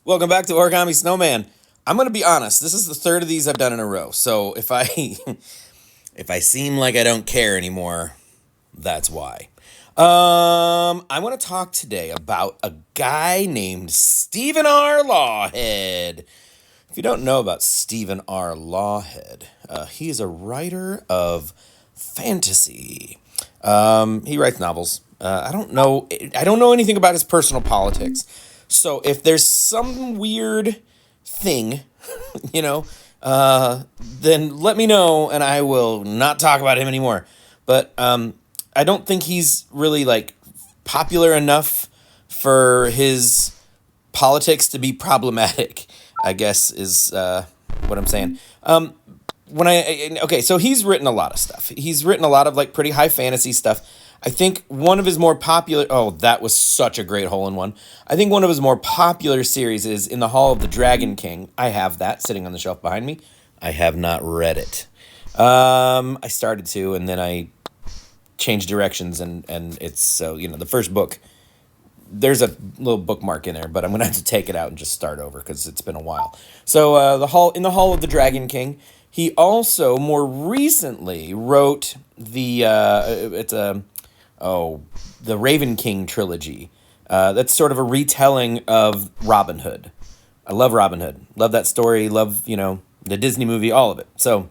Welcome back to Origami Snowman. I'm gonna be honest. This is the third of these I've done in a row. So if I if I seem like I don't care anymore, that's why. I want to talk today about a guy named Stephen R. Lawhead. If you don't know about Stephen R. Lawhead, he is a writer of fantasy. He writes novels. I don't know. I don't know anything about his personal politics. So if there's some weird thing, you know, then let me know, and I will not talk about him anymore. But I don't think he's really like popular enough for his politics to be problematic, I guess is what I'm saying. So he's written a lot of stuff. He's written a lot of like pretty high fantasy stuff. I think one of his more popular, oh, that was such a great hole in one. I think one of his more popular series is In the Hall of the Dragon King. I have that sitting on the shelf behind me. I have not read it. I started to, and then I changed directions, and it's so, the first book, there's a little bookmark in there, but I'm gonna have to take it out and just start over because it's been a while. So In the Hall of the Dragon King. He also more recently wrote the Raven King trilogy. That's sort of a retelling of Robin Hood. I love Robin Hood. Love that story. Love the Disney movie. All of it. So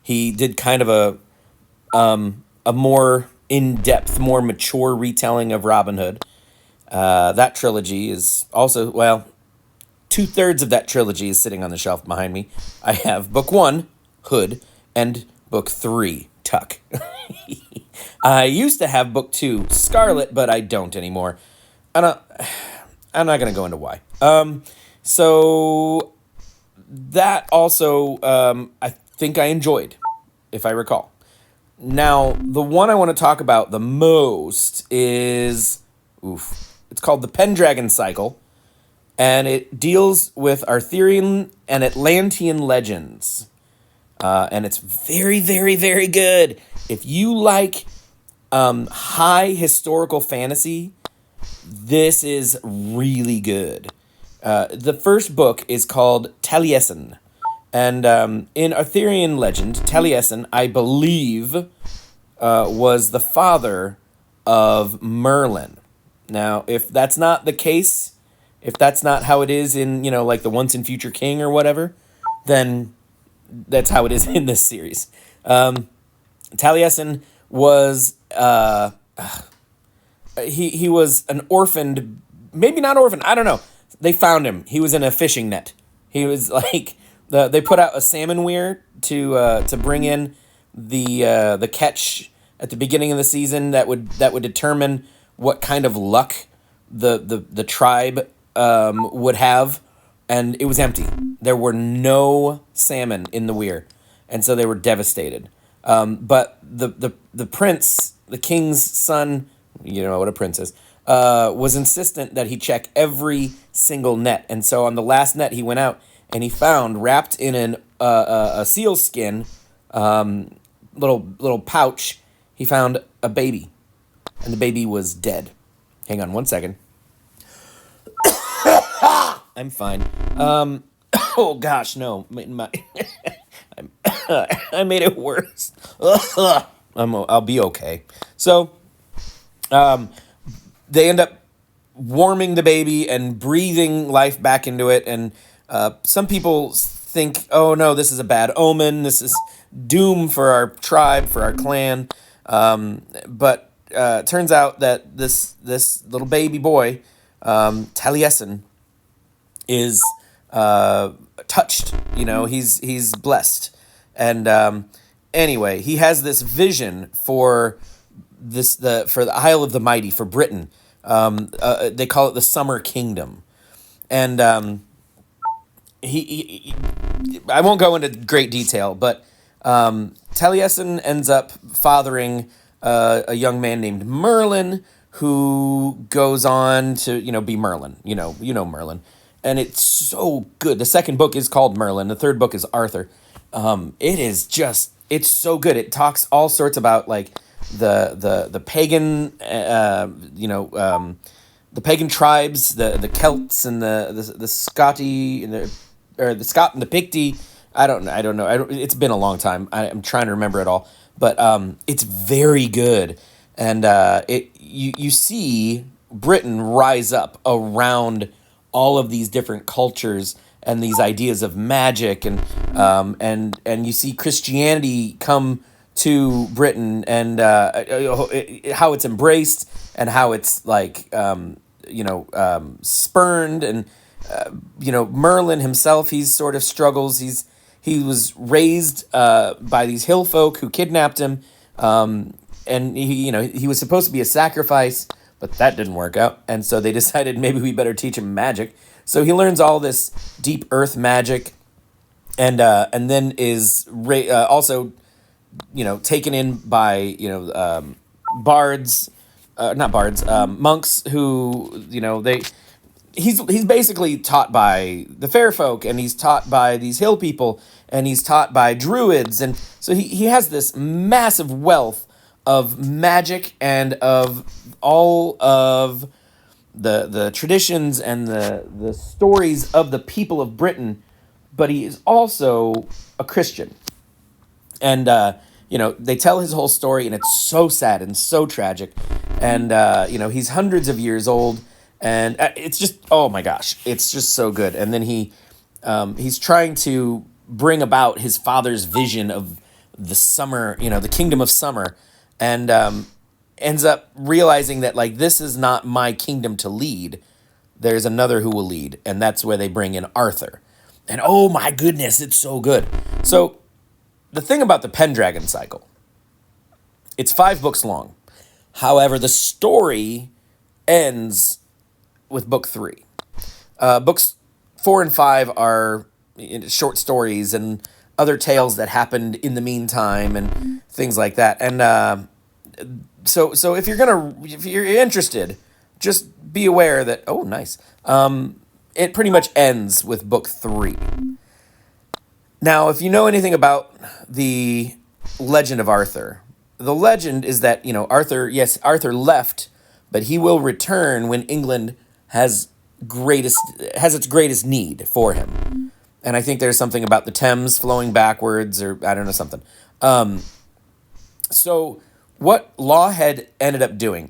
he did kind of a more in-depth, more mature retelling of Robin Hood. That trilogy is also, well, 2/3 of that trilogy is sitting on the shelf behind me. I have book 1, Hood, and book 3, Tuck. I used to have book 2, Scarlet, but I don't anymore. I'm not going to go into why. So that also, I think I enjoyed, if I recall. Now, the one I want to talk about the most is, it's called the Pendragon Cycle. And it deals with Arthurian and Atlantean legends. And it's very, very, very good. If you like high historical fantasy, this is really good. The first book is called Taliesin. And in Arthurian legend, Taliesin, I believe, was the father of Merlin. Now, if that's not the case, if that's not how it is in, like the Once and Future King or whatever, then that's how it is in this series. Taliesin was, he was an orphaned, maybe not orphaned, I don't know. They found him. He was in a fishing net. He was like, they put out a salmon weir to bring in the catch at the beginning of the season that would determine what kind of luck the tribe would have, and it was empty. There were no salmon in the weir, and so they were devastated. But the prince, the king's son, you know what a prince is, was insistent that he check every single net, and so on the last net he went out and he found, wrapped in a seal skin, little pouch, he found a baby, and the baby was dead. Hang on one second. I'm fine. Oh gosh, no. I made it worse. I'll be okay. So, they end up warming the baby and breathing life back into it. And some people think, oh no, this is a bad omen. This is doom for our tribe, for our clan. But it turns out that this little baby boy, Taliesin, is touched. He's blessed. And anyway, he has this vision for the Isle of the Mighty, for Britain. They call it the Summer Kingdom. And he I won't go into great detail, but Taliesin ends up fathering a young man named Merlin, who goes on to be Merlin. You know Merlin. And it's so good. The second book is called Merlin. The third book is Arthur. It's so good. It talks all sorts about like the pagan, the pagan tribes, the Celts and the Scotti and the Scot and the Picti. I don't know. It's been a long time. I'm trying to remember it all, but it's very good, and you see Britain rise up around all of these different cultures and these ideas of magic, and you see Christianity come to Britain, and how it's embraced and how it's like spurned, and Merlin himself, he's sort of struggles. He was raised by these hill folk who kidnapped him, and he was supposed to be a sacrifice, but that didn't work out, and so they decided maybe we better teach him magic. So he learns all this deep earth magic, and then is also taken in by bards, not bards, monks who they. He's basically taught by the fair folk, and he's taught by these hill people, and he's taught by druids, and so he has this massive wealth of magic and of all of the traditions and the stories of the people of Britain, but he is also a Christian. And they tell his whole story, and it's so sad and so tragic, and he's hundreds of years old, and it's just, oh my gosh, it's just so good. And then he's trying to bring about his father's vision of the summer, the kingdom of summer, and ends up realizing that, like, this is not my kingdom to lead. There's another who will lead, and that's where they bring in Arthur. And oh my goodness, it's so good. So the thing about the Pendragon cycle, it's 5 books long. However, the story ends with book 3. Books 4 and 5 are short stories and other tales that happened in the meantime and things like that. And so if you're interested, just be aware that, oh, nice. It pretty much ends with book 3. Now, if you know anything about the legend of Arthur, the legend is that, Arthur left, but he will return when England has its greatest need for him. And I think there's something about the Thames flowing backwards, or I don't know, something. So what Lawhead ended up doing,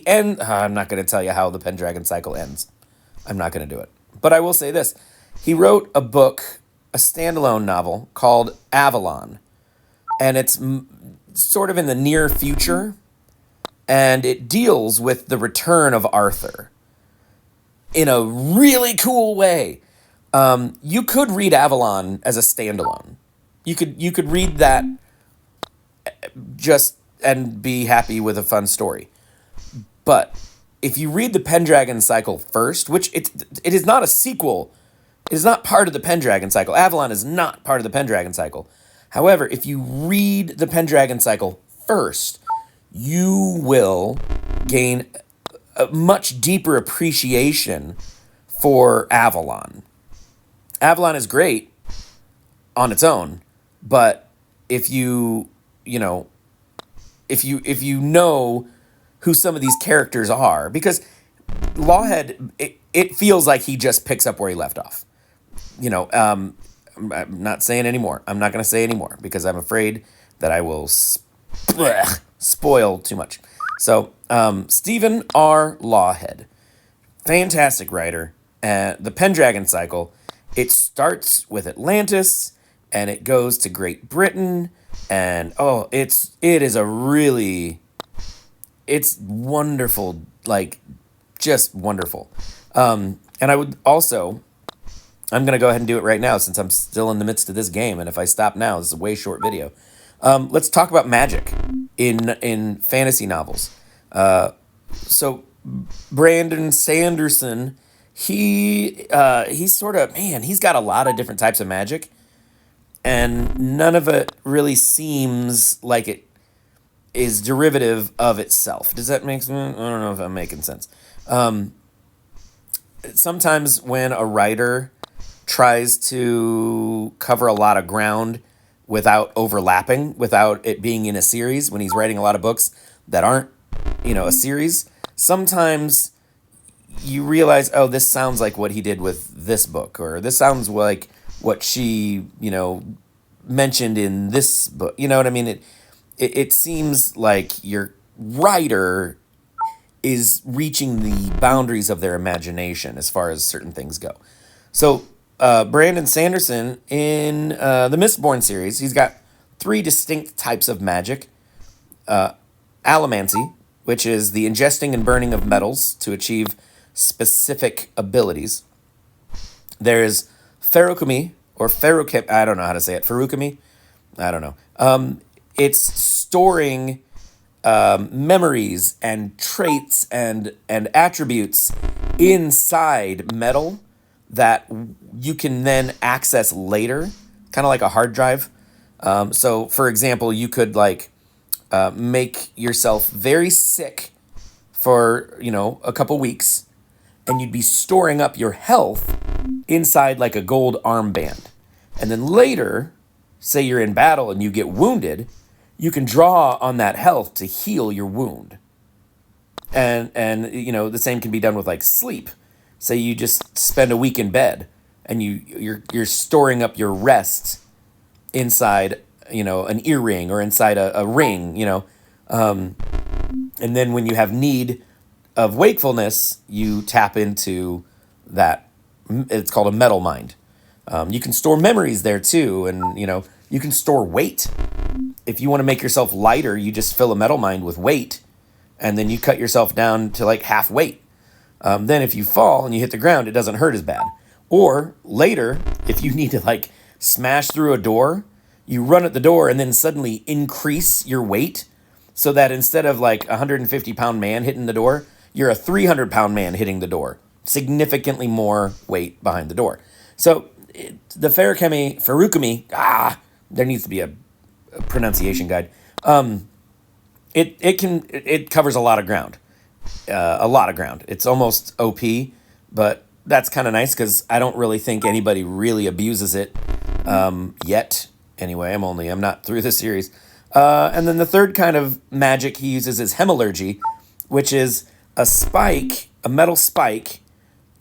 I'm not going to tell you how the Pendragon cycle ends. I'm not going to do it. But I will say this. He wrote a book, a standalone novel called Avalon, and it's sort of in the near future, and it deals with the return of Arthur in a really cool way. You could read Avalon as a standalone. You could read that just and be happy with a fun story. But if you read the Pendragon cycle first, which it is not a sequel, it is not part of the Pendragon cycle. Avalon is not part of the Pendragon cycle. However, if you read the Pendragon cycle first, you will gain a much deeper appreciation for Avalon. Avalon is great on its own, but if you know who some of these characters are, because Lawhead, it feels like he just picks up where he left off. I'm not saying anymore. I'm not going to say anymore because I'm afraid that I will spoil too much. So, Stephen R. Lawhead, fantastic writer. The Pendragon cycle, it starts with Atlantis and it goes to Great Britain, and it's wonderful, like, just wonderful. And I would also, I'm going to go ahead and do it right now since I'm still in the midst of this game, and if I stop now, this is a way short video. Let's talk about magic in fantasy novels. So Brandon Sanderson, he's sort of, man, he's got a lot of different types of magic, and none of it really seems like it is derivative of itself. Does that make sense? I don't know if I'm making sense. Sometimes when a writer tries to cover a lot of ground without overlapping, without it being in a series, when he's writing a lot of books that aren't, a series, sometimes you realize, oh, this sounds like what he did with this book, or this sounds like what she, mentioned in this book. You know what I mean? It seems like your writer is reaching the boundaries of their imagination as far as certain things go. So, Brandon Sanderson in the Mistborn series, he's got three distinct types of magic: allomancy, which is the ingesting and burning of metals to achieve specific abilities. There's ferrokemi, or ferrochem. I don't know how to say it. Ferrokemi. I don't know. It's storing memories and traits and attributes inside metal that you can then access later, kind of like a hard drive. So, for example, you could make yourself very sick for a couple weeks, and you'd be storing up your health inside like a gold armband, and then later, say you're in battle and you get wounded, you can draw on that health to heal your wound. And the same can be done with like sleep. Say you just spend a week in bed and you're storing up your rest inside an earring or inside a ring, and then when you have need of wakefulness, you tap into that. It's called a metal mind. You can store memories there too, and you can store weight. If you want to make yourself lighter, you just fill a metal mind with weight, and then you cut yourself down to like half weight. Then if you fall and you hit the ground, it doesn't hurt as bad. Or later, if you need to like smash through a door, you run at the door and then suddenly increase your weight so that instead of like a 150-pound man hitting the door, you're a 300-pound man hitting the door. Significantly more weight behind the door. So the Ferrukami, there needs to be a pronunciation guide. It covers a lot of ground. It's almost OP, but that's kind of nice because I don't really think anybody really abuses it yet. Anyway, I'm not through the series. And then the third kind of magic he uses is hemalurgy, which is a metal spike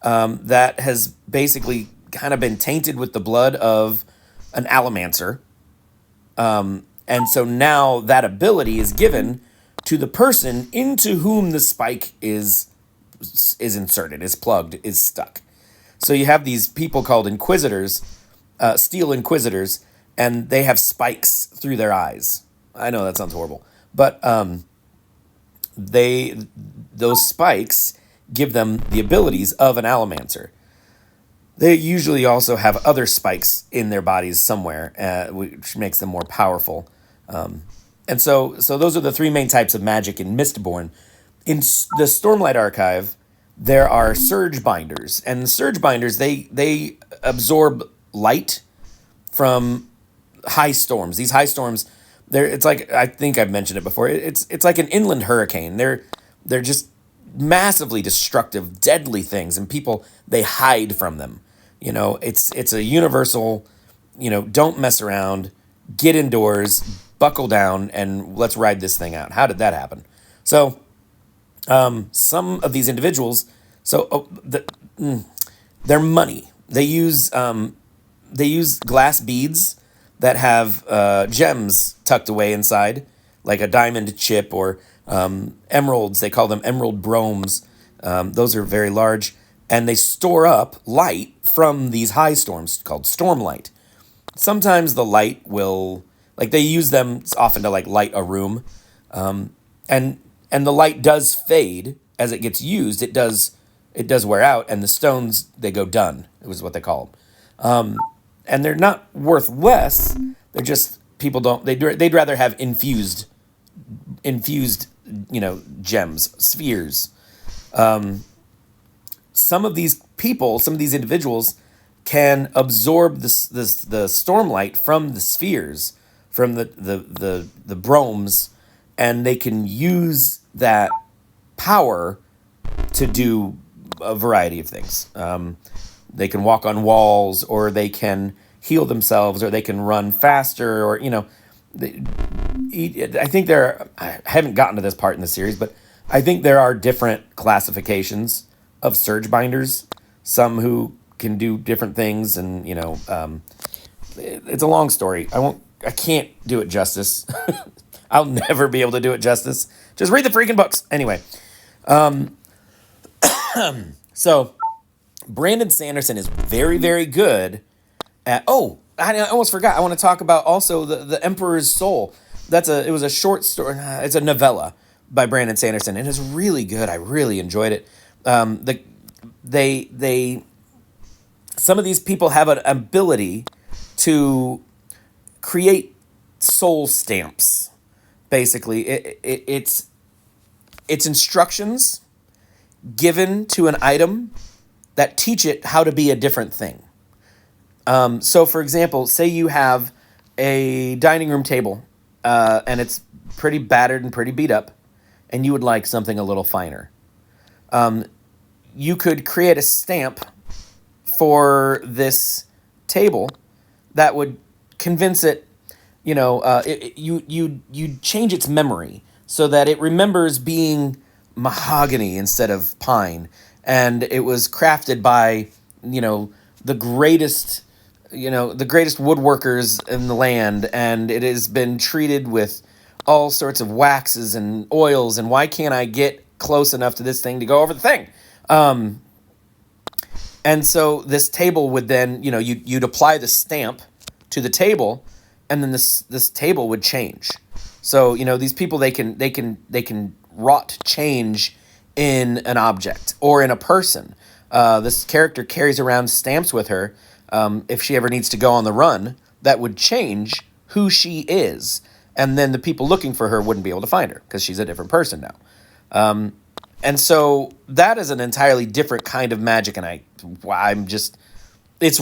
that has basically kind of been tainted with the blood of an allomancer. And so now that ability is given to the person into whom the spike is inserted, is plugged, is stuck. So you have these people called inquisitors, steel inquisitors, and they have spikes through their eyes. I know that sounds horrible, but those spikes give them the abilities of an allomancer. They usually also have other spikes in their bodies somewhere, which makes them more powerful. And so those are the three main types of magic in Mistborn. In the Stormlight Archive, there are surge binders, and the surge binders they absorb light from high storms. These high storms, it's like, I think I've mentioned it before. It's like an inland hurricane. They're just massively destructive, deadly things, and people, they hide from them. It's a universal, don't mess around, get indoors, buckle down, and let's ride this thing out. How did that happen? So, some of these individuals, they're money. They use glass beads that have gems tucked away inside, like a diamond chip or emeralds. They call them emerald bromes. Those are very large, and they store up light from these high storms called stormlight. Sometimes the light will, they use them often to light a room, and the light does fade as it gets used. It does wear out, and the stones, they go dun. It was what they call them. And they're not worth less. They're just, people don't, they'd rather have infused, gems, spheres. Some of these people, some of these individuals can absorb the stormlight from the spheres, from the bromes, and they can use that power to do a variety of things. They can walk on walls, or they can heal themselves, or they can run faster, or, I think I haven't gotten to this part in the series, but I think there are different classifications of surge binders, some who can do different things, and it's a long story. I can't do it justice. I'll never be able to do it justice. Just read the freaking books. Anyway, so Brandon Sanderson is very, very good at. Oh, I almost forgot. I want to talk about also the Emperor's Soul. It was a short story. It's a novella by Brandon Sanderson, and it's really good. I really enjoyed it. They some of these people have an ability to create soul stamps. Basically, it's instructions given to an item that teach it how to be a different thing. So, for example, say you have a dining room table, and it's pretty battered and pretty beat up, and you would like something a little finer. You could create a stamp for this table that would convince it, you change its memory so that it remembers being mahogany instead of pine, and it was crafted by, the greatest, the greatest woodworkers in the land, and it has been treated with all sorts of waxes and oils, and why can't I get close enough to this thing to go over the thing? And so this table would then, you'd apply the stamp to the table, and then this table would change. So, these people, they can wrought change in an object or in a person. This character carries around stamps with her. If she ever needs to go on the run, that would change who she is. And then the people looking for her wouldn't be able to find her because she's a different person now. And so that is an entirely different kind of magic. And I think it's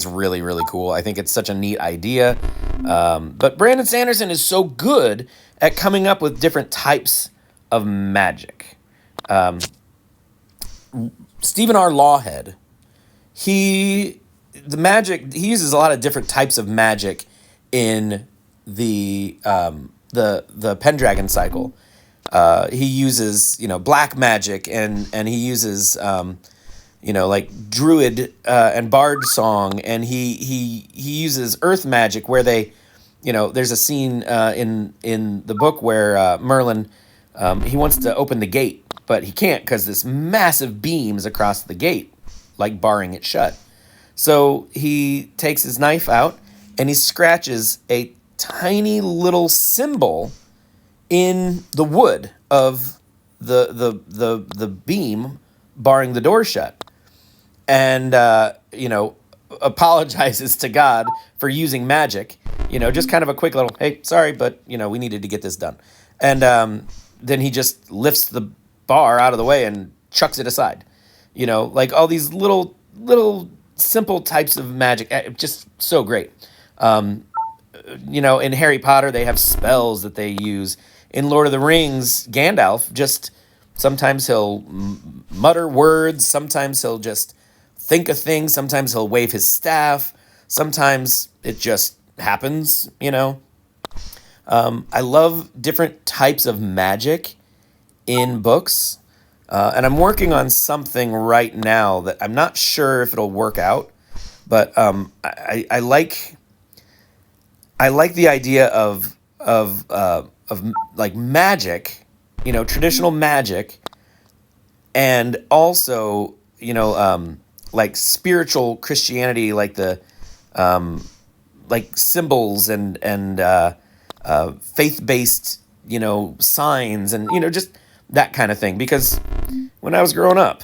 really, really cool. I think it's such a neat idea. But Brandon Sanderson is so good at coming up with different types of magic. Stephen R. Lawhead, he uses a lot of different types of magic in the Pendragon cycle. He uses, black magic, and he uses, like druid and bard song, and he uses earth magic where they, there's a scene in the book where Merlin, he wants to open the gate, but he can't because this massive beam is across the gate, like barring it shut. So he takes his knife out and he scratches a tiny little symbol in the wood of the beam barring the door shut, and apologizes to God for using magic. Just kind of a quick little, hey, sorry, but we needed to get this done. And then he just lifts the bar out of the way and chucks it aside. Like all these little simple types of magic, just so great. In Harry Potter, they have spells that they use. In Lord of the Rings, Gandalf sometimes he'll mutter words, sometimes he'll just think a thing, sometimes he'll wave his staff, sometimes it just happens, I love different types of magic in books, and I'm working on something right now that I'm not sure if it'll work out, but I like the idea of like magic, traditional magic, and also, like spiritual Christianity, like the, like symbols and faith-based, signs and, just that kind of thing. Because when I was growing up,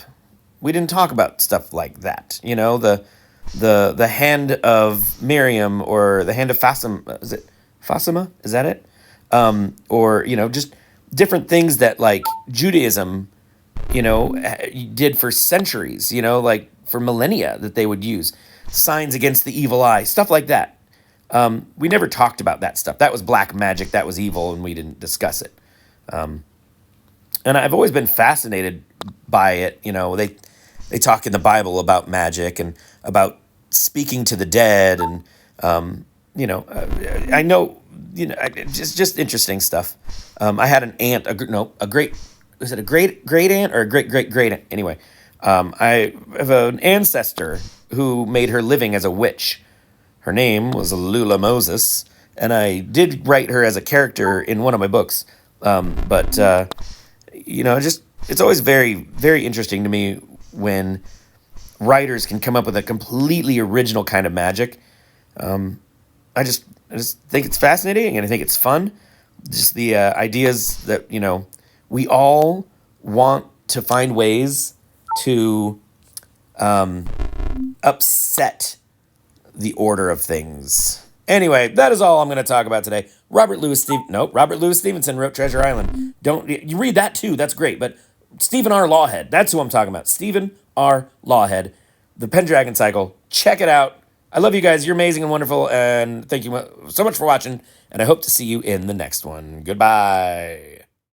we didn't talk about stuff like that. The hand of Miriam or the hand of Fatima, is it Fatima? Is that it? Or, just different things that like Judaism, did for centuries, like for millennia that they would use signs against the evil eye, stuff like that. We never talked about that stuff. That was black magic. That was evil. And we didn't discuss it. And I've always been fascinated by it. They talk in the Bible about magic and about speaking to the dead. And, I know, just interesting stuff. I had an aunt, was it a great aunt or a great aunt? Anyway, I have an ancestor who made her living as a witch. Her name was Lula Moses, and I did write her as a character in one of my books. But just it's always very, very interesting to me when writers can come up with a completely original kind of magic. I just think it's fascinating, and I think it's fun. Just the ideas that we all want to find ways to upset the order of things. Anyway, that is all I'm going to talk about today. Robert Louis Stevenson wrote Treasure Island. Don't you read that too? That's great. But Stephen R. Lawhead, that's who I'm talking about. Stephen R. Lawhead, the Pendragon Cycle. Check it out. I love you guys. You're amazing and wonderful, and thank you so much for watching. And I hope to see you in the next one. Goodbye.